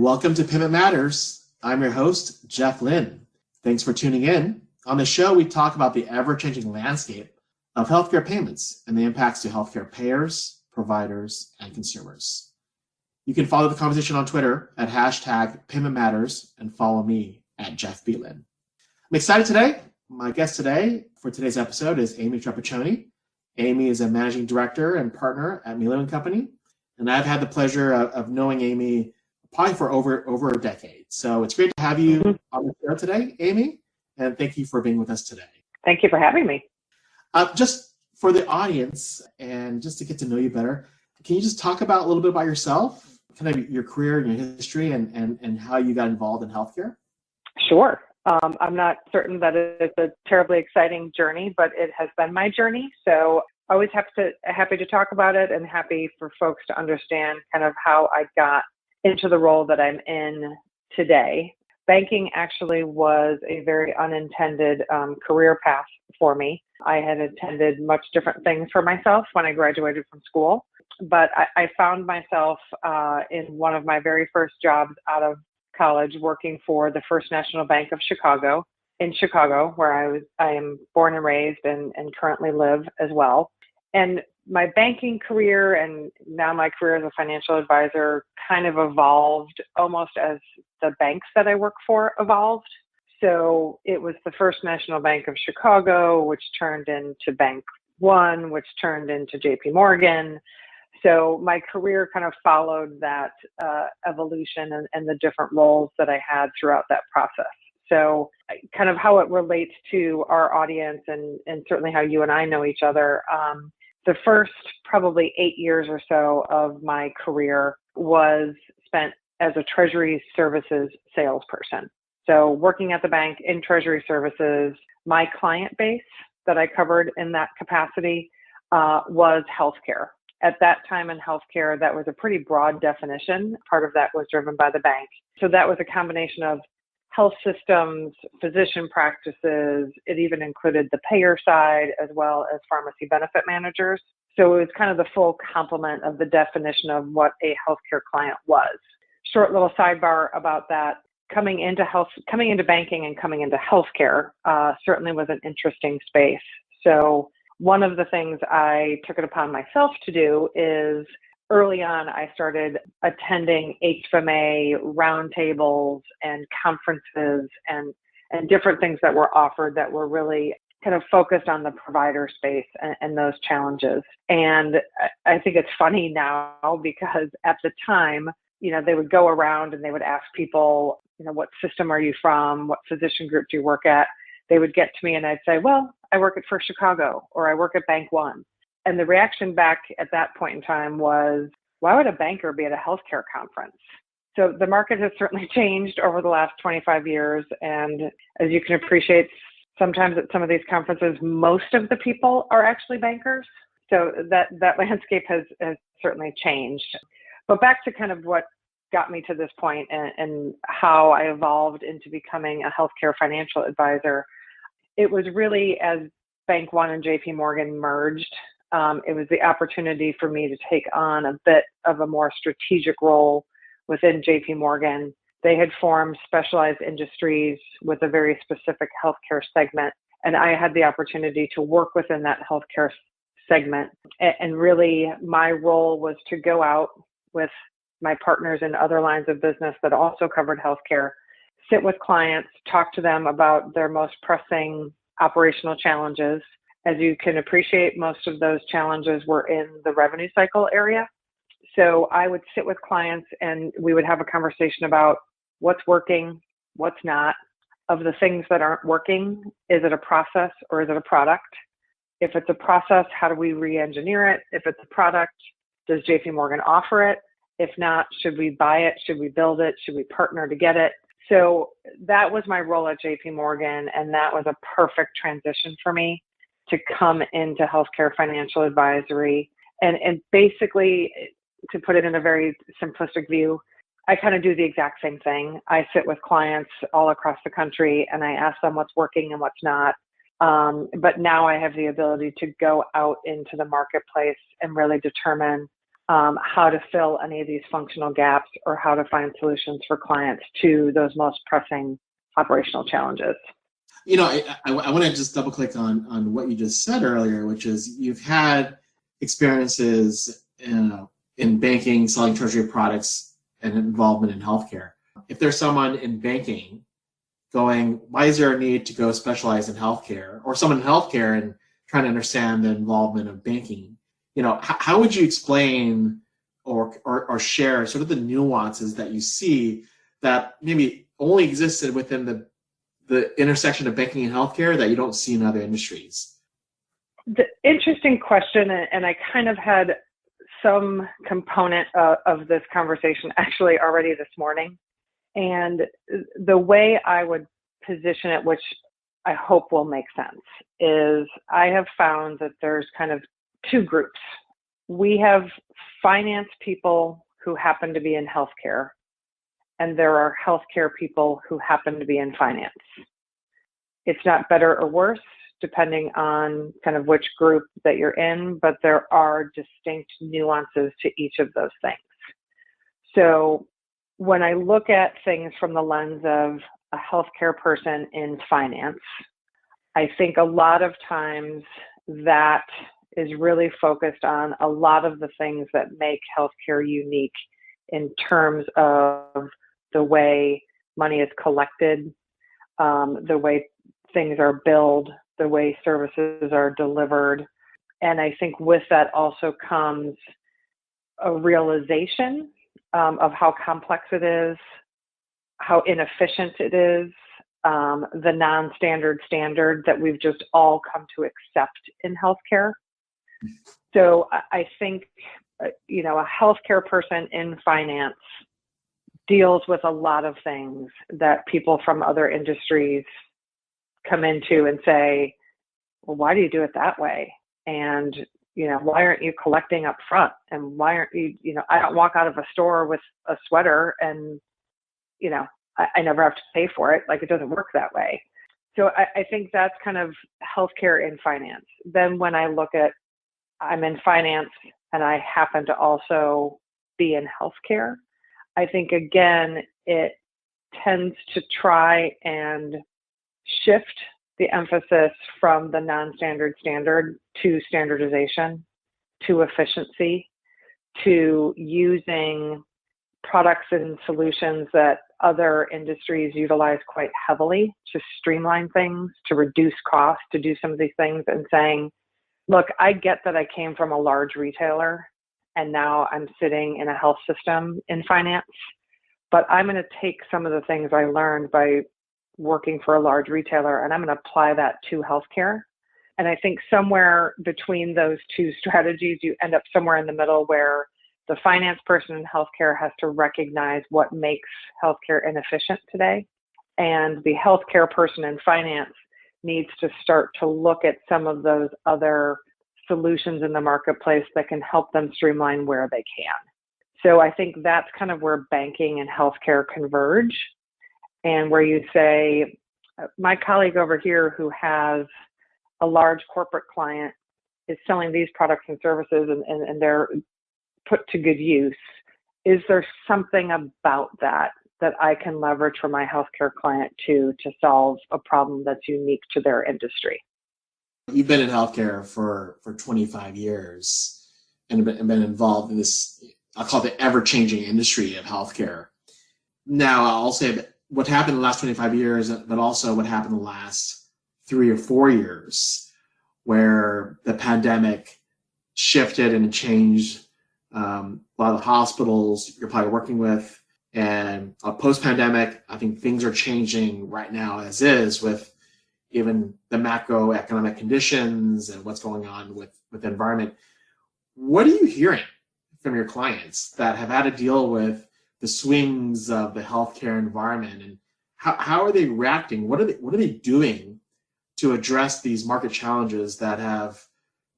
Welcome to Payment Matters. I'm your host, Jeff Lin. Thanks for tuning in. On the show, we talk about the ever-changing landscape of healthcare payments and the impacts to healthcare payers, providers, and consumers. You can follow the conversation on Twitter at #PaymentMatters and follow me at Jeff B. Lin. I'm excited today. My guest today for today's episode is Aimee Trepiccione. Aimee is a managing director and partner at Melio Company, and I've had the pleasure of knowing Aimee probably for over a decade. So it's great to have you on the show today, Aimee, and thank you for being with us today. Thank you for having me. Just for the audience and just to get to know you better, can you just talk about a little bit about yourself, kind of your career and your history and how you got involved in healthcare? Sure. I'm not certain that it's a terribly exciting journey, but it has been my journey. So always happy to talk about it and happy for folks to understand kind of how I got into the role that I'm in today. Banking actually was a very unintended career path for me. I had attended much different things for myself when I graduated from school, but I found myself in one of my very first jobs out of college working for the First National Bank of Chicago, in Chicago, where I am born and raised and currently live as well. And my banking career and now my career as a financial advisor kind of evolved almost as the banks that I work for evolved. So it was the First National Bank of Chicago, which turned into Bank One, which turned into JP Morgan. So my career kind of followed that evolution and the different roles that I had throughout that process. So kind of how it relates to our audience and certainly how you and I know each other. The first probably 8 years or so of my career was spent as a treasury services salesperson. So working at the bank in treasury services, my client base that I covered in that capacity was healthcare. At that time in healthcare, that was a pretty broad definition. Part of that was driven by the bank. So that was a combination of health systems, physician practices. It even included the payer side as well as pharmacy benefit managers. So it was kind of the full complement of the definition of what a healthcare client was. Short little sidebar about that. Coming into banking and coming into healthcare certainly was an interesting space. So one of the things I took it upon myself to do is early on, I started attending HFMA roundtables and conferences and different things that were offered that were really kind of focused on the provider space and those challenges. And I think it's funny now because at the time, they would go around and they would ask people, what system are you from? What physician group do you work at? They would get to me and I'd say, well, I work at First Chicago or I work at Bank One. And the reaction back at that point in time was, why would a banker be at a healthcare conference? So the market has certainly changed over the last 25 years. And as you can appreciate, sometimes at some of these conferences, most of the people are actually bankers. So that landscape has certainly changed. But back to kind of what got me to this point and how I evolved into becoming a healthcare financial advisor. It was really as Bank One and JP Morgan merged. It was the opportunity for me to take on a bit of a more strategic role within JP Morgan. They had formed specialized industries with a very specific healthcare segment, and I had the opportunity to work within that healthcare segment. And really, my role was to go out with my partners in other lines of business that also covered healthcare, sit with clients, talk to them about their most pressing operational challenges. As you can appreciate, most of those challenges were in the revenue cycle area. So I would sit with clients and we would have a conversation about what's working, what's not. Of the things that aren't working, is it a process or is it a product? If it's a process, how do we re-engineer it? If it's a product, does JP Morgan offer it? If not, should we buy it? Should we build it? Should we partner to get it? So that was my role at JP Morgan, and that was a perfect transition for me to come into healthcare financial advisory. And basically, to put it in a very simplistic view, I kind of do the exact same thing. I sit with clients all across the country and I ask them what's working and what's not. But now I have the ability to go out into the marketplace and really determine how to fill any of these functional gaps or how to find solutions for clients to those most pressing operational challenges. I want to just double click on what you just said earlier, which is you've had experiences in banking, selling treasury products, and involvement in healthcare. If there's someone in banking going, why is there a need to go specialize in healthcare, or someone in healthcare and trying to understand the involvement of banking, how would you explain or share sort of the nuances that you see that maybe only existed within the intersection of banking and healthcare that you don't see in other industries? The interesting question, and I kind of had some component of this conversation actually already this morning. And the way I would position it, which I hope will make sense, is I have found that there's kind of two groups. We have finance people who happen to be in healthcare, and there are healthcare people who happen to be in finance. It's not better or worse, depending on kind of which group that you're in, but there are distinct nuances to each of those things. So when I look at things from the lens of a healthcare person in finance, I think a lot of times that is really focused on a lot of the things that make healthcare unique in terms of the way money is collected, the way things are billed, the way services are delivered. And I think with that also comes a realization of how complex it is, how inefficient it is, the non-standard standard that we've just all come to accept in healthcare. So I think, a healthcare person in finance deals with a lot of things that people from other industries come into and say, well, why do you do it that way? And, why aren't you collecting up front? And why aren't you, I don't walk out of a store with a sweater and, I never have to pay for it. Like, it doesn't work that way. So I think that's kind of healthcare in finance. Then when I look at, I'm in finance and I happen to also be in healthcare, I think, again, it tends to try and shift the emphasis from the non-standard standard to standardization, to efficiency, to using products and solutions that other industries utilize quite heavily to streamline things, to reduce costs, to do some of these things, and saying, look, I get that I came from a large retailer and now I'm sitting in a health system in finance, but I'm going to take some of the things I learned by working for a large retailer and I'm going to apply that to healthcare. And I think somewhere between those two strategies, you end up somewhere in the middle where the finance person in healthcare has to recognize what makes healthcare inefficient today. And the healthcare person in finance needs to start to look at some of those other solutions in the marketplace that can help them streamline where they can. So I think that's kind of where banking and healthcare converge, and where you say, my colleague over here who has a large corporate client is selling these products and services and they're put to good use. Is there something about that I can leverage for my healthcare client to solve a problem that's unique to their industry? You've been in healthcare for 25 years and been involved in this, I'll call it the ever-changing industry of healthcare. Now, I'll say that what happened in the last 25 years, but also what happened in the last 3 or 4 years, where the pandemic shifted and changed a lot of the hospitals you're probably working with. And post-pandemic, I think things are changing right now as is, with even the macroeconomic conditions and what's going on with the environment. What are you hearing from your clients that have had to deal with the swings of the healthcare environment, and how are they reacting? What are they doing to address these market challenges that have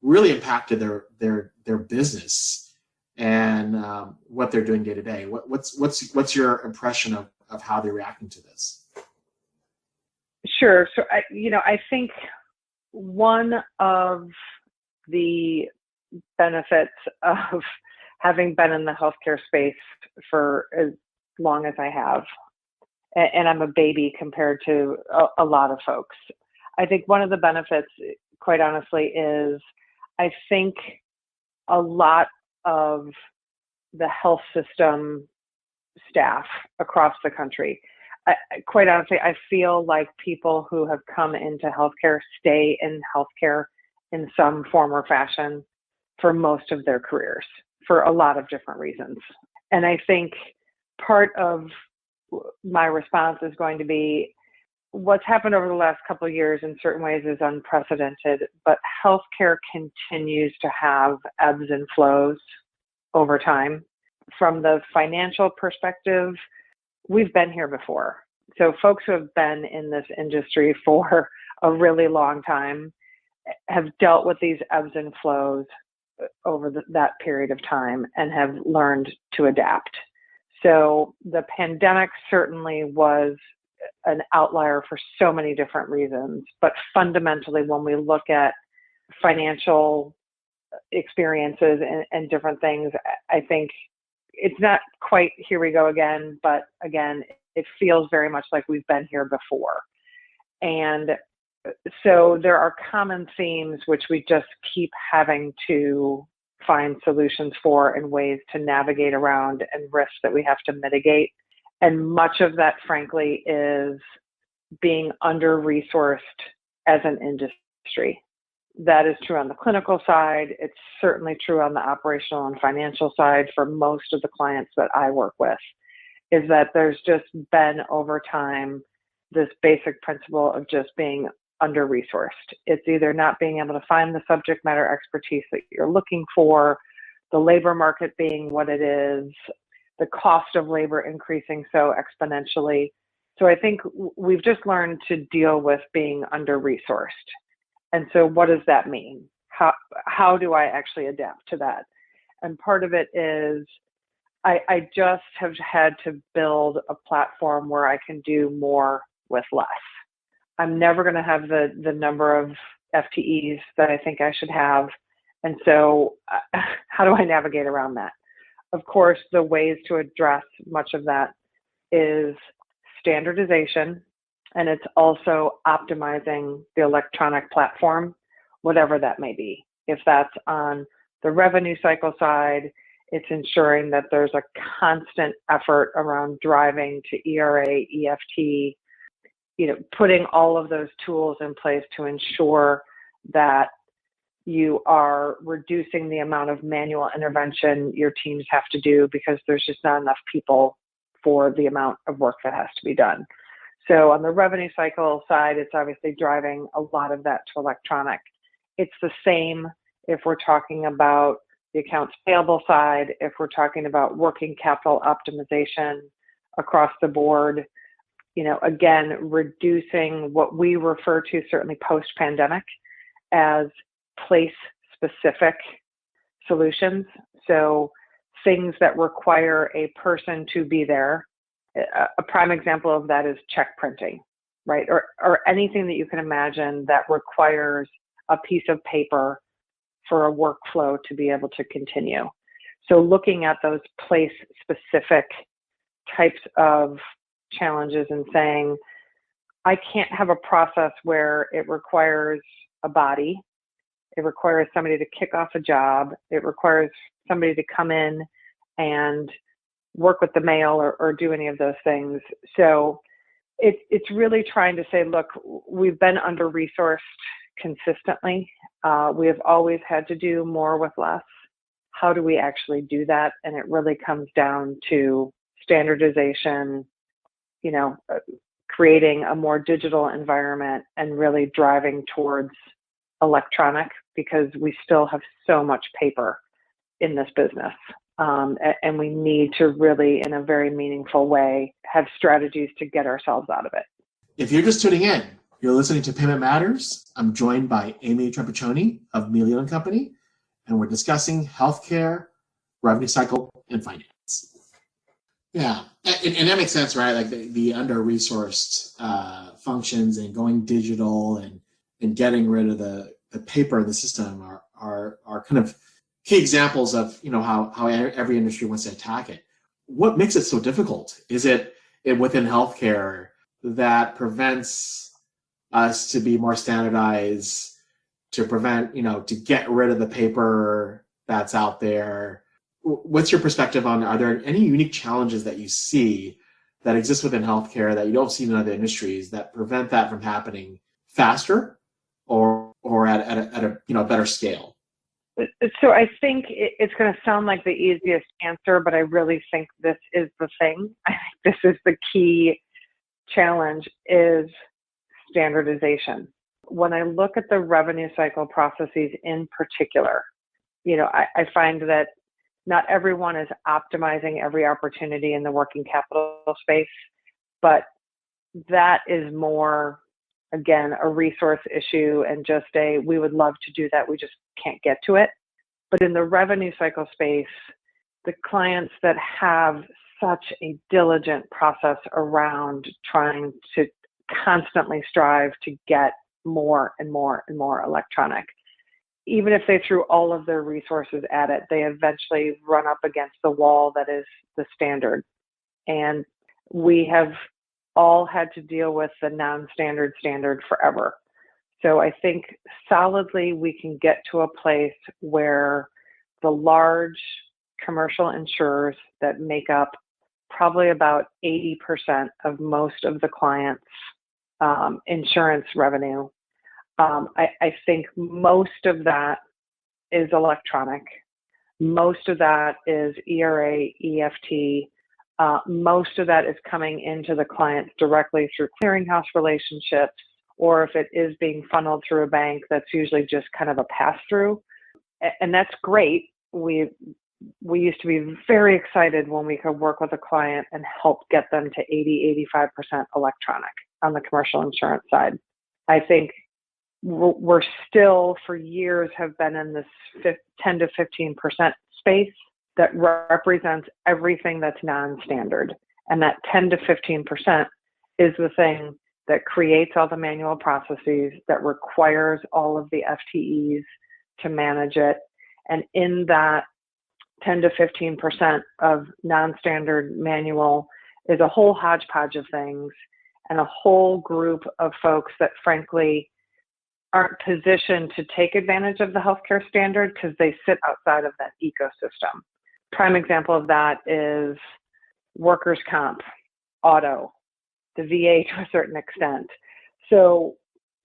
really impacted their business and what they're doing day to day? What's your impression of how they're reacting to this? Sure. So I think one of the benefits of having been in the healthcare space for as long as I have, and I'm a baby compared to a lot of folks. I think one of the benefits, quite honestly, is I think a lot of the health system staff across the country, quite honestly, I feel like people who have come into healthcare stay in healthcare in some form or fashion for most of their careers for a lot of different reasons. And I think part of my response is going to be what's happened over the last couple of years in certain ways is unprecedented, but healthcare continues to have ebbs and flows over time. From the financial perspective, we've been here before. So folks who have been in this industry for a really long time have dealt with these ebbs and flows over that period of time and have learned to adapt. So the pandemic certainly was an outlier for so many different reasons, but fundamentally, when we look at financial experiences and different things, I think it's not quite here we go again, but again, it feels very much like we've been here before. And so there are common themes which we just keep having to find solutions for and ways to navigate around and risks that we have to mitigate. And much of that, frankly, is being under-resourced as an industry. That is true on the clinical side. It's certainly true on the operational and financial side for most of the clients that I work with, is that there's just been over time this basic principle of just being under-resourced. It's either not being able to find the subject matter expertise that you're looking for, the labor market being what it is, the cost of labor increasing so exponentially. So I think we've just learned to deal with being under-resourced. And so what does that mean? How do I actually adapt to that? And part of it is I just have had to build a platform where I can do more with less. I'm never going to have the number of FTEs that I think I should have. And so how do I navigate around that? Of course, the ways to address much of that is standardization, and it's also optimizing the electronic platform, whatever that may be. If that's on the revenue cycle side, it's ensuring that there's a constant effort around driving to ERA, EFT, putting all of those tools in place to ensure that you are reducing the amount of manual intervention your teams have to do because there's just not enough people for the amount of work that has to be done. So on the revenue cycle side, it's obviously driving a lot of that to electronic. It's the same if we're talking about the accounts payable side, if we're talking about working capital optimization across the board, again, reducing what we refer to certainly post-pandemic as place-specific solutions. So things that require a person to be there. A prime example of that is check printing, right? Or anything that you can imagine that requires a piece of paper for a workflow to be able to continue. So looking at those place-specific types of challenges and saying, I can't have a process where it requires a body, it requires somebody to kick off a job, it requires somebody to come in and work with the mail or do any of those things. So it's really trying to say, look, we've been under-resourced consistently. We have always had to do more with less. How do we actually do that? And it really comes down to standardization, creating a more digital environment and really driving towards electronic, because we still have so much paper in this business. And we need to really, in a very meaningful way, have strategies to get ourselves out of it. If you're just tuning in, you're listening to Payment Matters. I'm joined by Aimee Trepiccione of Melio Company, and we're discussing healthcare, revenue cycle, and finance. Yeah, and that makes sense, right? Like the under-resourced functions and going digital and getting rid of the paper in the system are kind of key examples of how every industry wants to attack it. What makes it so difficult? Is it within healthcare that prevents us to be more standardized, to prevent, to get rid of the paper that's out there? What's your perspective on, are there any unique challenges that you see that exist within healthcare that you don't see in other industries that prevent that from happening faster or at a better scale? So I think it's going to sound like the easiest answer, but I really think this is the thing. I think this is the key challenge, is standardization. When I look at the revenue cycle processes in particular, I find that not everyone is optimizing every opportunity in the working capital space, but that is more, again, a resource issue and just we would love to do that, we just can't get to it. But in the revenue cycle space, the clients that have such a diligent process around trying to constantly strive to get more and more and more electronic, even if they threw all of their resources at it, they eventually run up against the wall that is the standard. And we have all had to deal with the non-standard standard forever. So I think solidly we can get to a place where the large commercial insurers that make up probably about 80% of most of the clients' insurance revenue, I think most of that is electronic. Most of that is ERA, EFT. Most of that is coming into the clients directly through clearinghouse relationships, or if it is being funneled through a bank, that's usually just kind of a pass-through. And that's great. We used to be very excited when we could work with a client and help get them to 80-85% electronic on the commercial insurance side. I think we're still, for years, have been in this 10 to 15% space that represents everything that's non-standard. And that 10 to 15% is the thing that creates all the manual processes, that requires all of the FTEs to manage it. And in that 10 to 15% of non-standard manual is a whole hodgepodge of things and a whole group of folks that frankly aren't positioned to take advantage of the healthcare standard because they sit outside of that ecosystem. Prime example of that is workers' comp, auto, the VA to a certain extent. So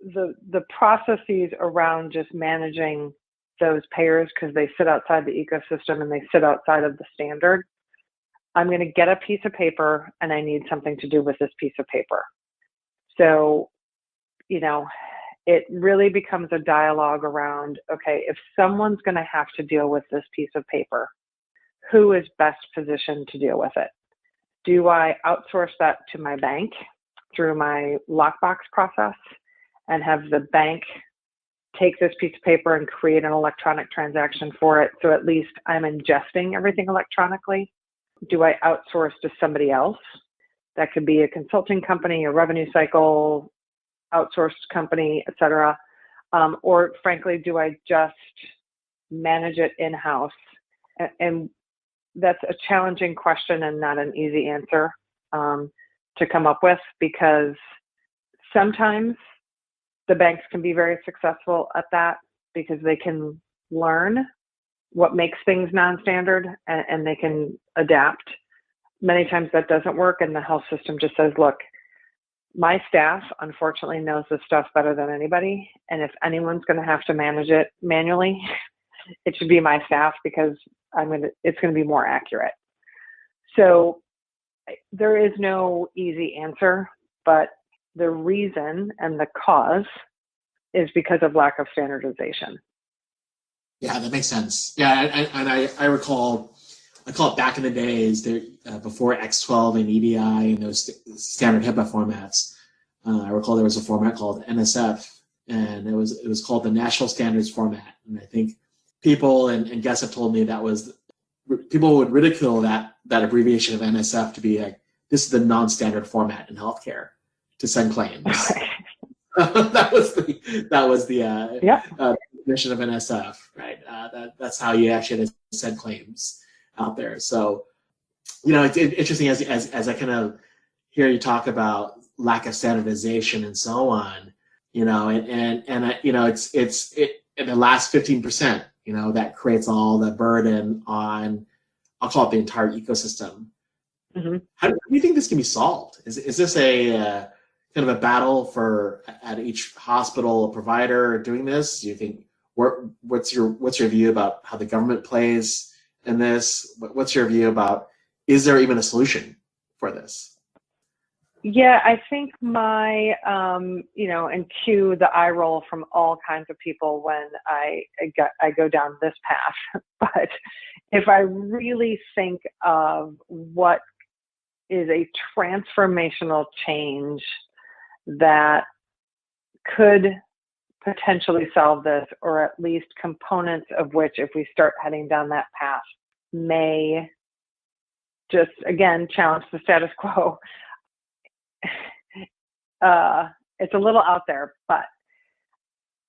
the processes around just managing those payers, because they sit outside the ecosystem and they sit outside of the standard, I'm going to get a piece of paper and I need something to do with this piece of paper. So, it really becomes a dialogue around, okay, if someone's going to have to deal with this piece of paper, who is best positioned to deal with it? Do I outsource that to my bank through my lockbox process and have the bank take this piece of paper and create an electronic transaction for it, so at least I'm ingesting everything electronically? Do I outsource to somebody else? That could be a consulting company, a revenue cycle outsourced company, et cetera. Or frankly, do I just manage it in-house? And that's a challenging question and not an easy answer to come up with, because sometimes the banks can be very successful at that because they can learn what makes things non-standard and they can adapt. Many times that doesn't work, and the health system just says, look, my staff unfortunately knows this stuff better than anybody, and if anyone's going to have to manage it manually, it should be my staff, because it's going to be more accurate. So there is no easy answer, but the reason and the cause is because of lack of standardization. Yeah, that makes sense. Yeah, and I recall back in the days, before X12 and EDI and those standard HIPAA formats, I recall there was a format called NSF, and it was called the National Standards Format. And I think people and guests have told me people would ridicule that abbreviation of NSF to be like, this is the non-standard format in healthcare to send claims. that was the definition of NSF, right? That's how you actually send claims out there. So, it's interesting as I kind of hear you talk about lack of standardization and so on, and it's in the last 15%, that creates all the burden on, I'll call it the entire ecosystem. Mm-hmm. How do you think this can be solved? Is this a kind of a battle at each hospital or provider doing this? Do you think what's your view about how the government plays in this? What's your view about, is there even a solution for this? Yeah, I think my, and cue the eye roll from all kinds of people when I go down this path. But if I really think of what is a transformational change that could potentially solve this, or at least components of which, if we start heading down that path, may just, again, challenge the status quo. It's a little out there, but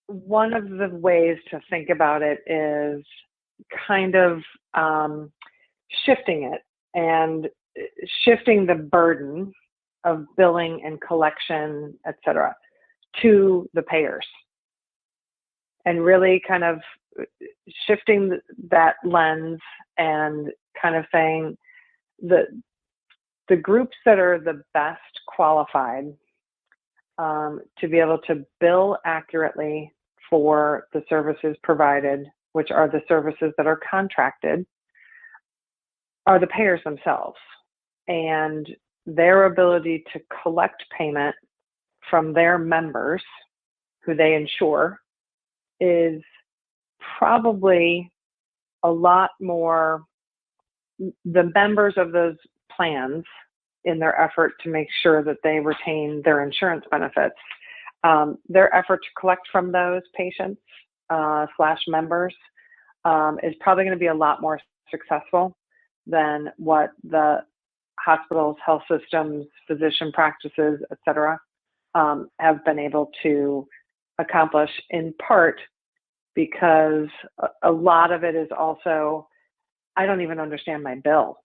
one of the ways to think about it is kind of shifting it and shifting the burden of billing and collection, et cetera, to the payers, and really kind of shifting that lens and kind of saying that the groups that are the best qualified to be able to bill accurately for the services provided, which are the services that are contracted, are the payers themselves. And their ability to collect payment from their members, who they insure, is probably a lot more the members of those plans, in their effort to make sure that they retain their insurance benefits. Their effort to collect from those patients / members is probably going to be a lot more successful than what the hospitals, health systems, physician practices, et cetera, have been able to accomplish, in part because a lot of it is also, I don't even understand my bill.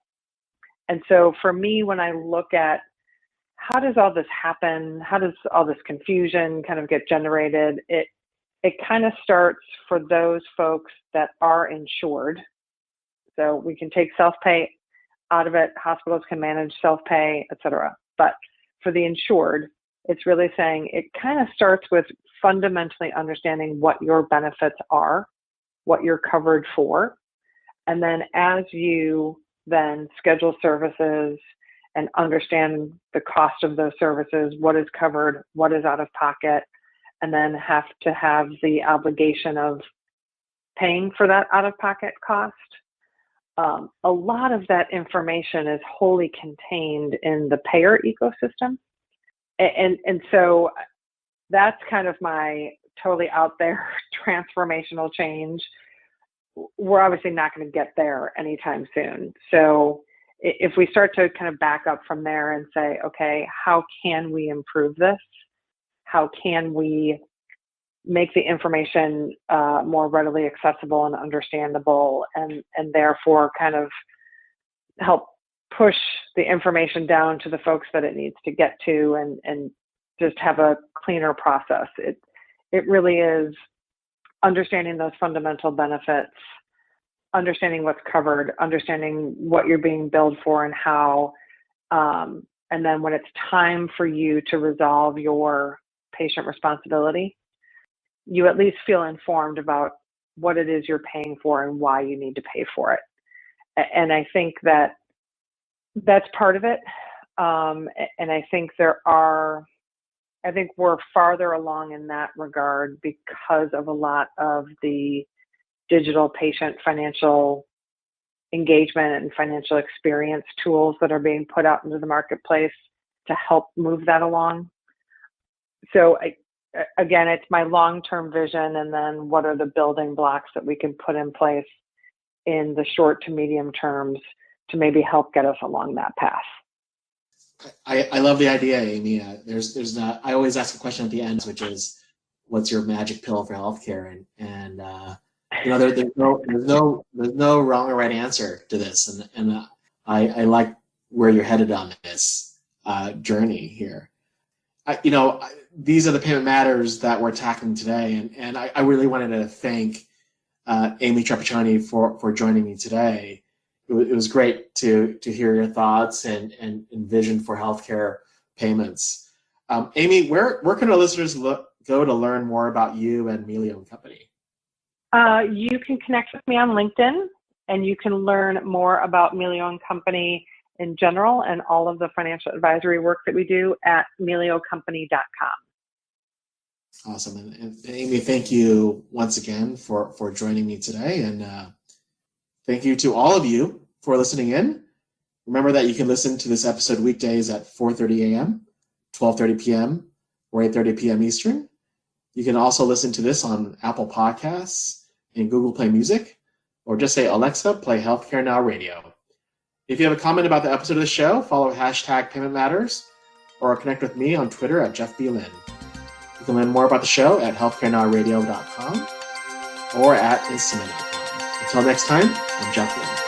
And so for me, when I look at how does all this happen, how does all this confusion kind of get generated, it kind of starts for those folks that are insured. So we can take self-pay out of it. Hospitals can manage self-pay, et cetera. But for the insured, it's really saying it kind of starts with fundamentally understanding what your benefits are, what you're covered for. And then as you then schedule services and understand the cost of those services, what is covered, what is out of pocket, and then have to have the obligation of paying for that out of pocket cost. A lot of that information is wholly contained in the payer ecosystem. And so that's kind of my totally out there transformational change. We're obviously not going to get there anytime soon. So if we start to kind of back up from there and say, okay, how can we improve this? How can we make the information more readily accessible and understandable, and therefore kind of help push the information down to the folks that it needs to get to, and just have a cleaner process. It really is understanding those fundamental benefits, understanding what's covered, understanding what you're being billed for and how, and then when it's time for you to resolve your patient responsibility, you at least feel informed about what it is you're paying for and why you need to pay for it. And I think that's part of it. And I think we're farther along in that regard because of a lot of the digital patient financial engagement and financial experience tools that are being put out into the marketplace to help move that along. So again, it's my long-term vision, and then what are the building blocks that we can put in place in the short to medium terms to maybe help get us along that path. I love the idea, Aimee. I always ask a question at the end, which is, what's your magic pill for healthcare, and there's no wrong or right answer to this, and I like where you're headed on this journey here. These are the payment matters that we're tackling today, and I really wanted to thank Aimee Trepiccione for joining me today. It was great to hear your thoughts and vision for healthcare payments. Aimee, where can our listeners go to learn more about you and Melio Company? You can connect with me on LinkedIn, and you can learn more about Melio Company in general and all of the financial advisory work that we do at meliocompany.com. Awesome. And Aimee, thank you once again for joining me today. And thank you to all of you for listening in. Remember that you can listen to this episode weekdays at 4:30 a.m., 12:30 p.m., or 8:30 p.m. Eastern. You can also listen to this on Apple Podcasts and Google Play Music, or just say, Alexa, play Healthcare Now Radio. If you have a comment about the episode of the show, follow #PaymentMatters, or connect with me on Twitter at Jeff Lin. You can learn more about the show at healthcarenowradio.com or at instrument.com. Until next time, I'm Jeff Lin.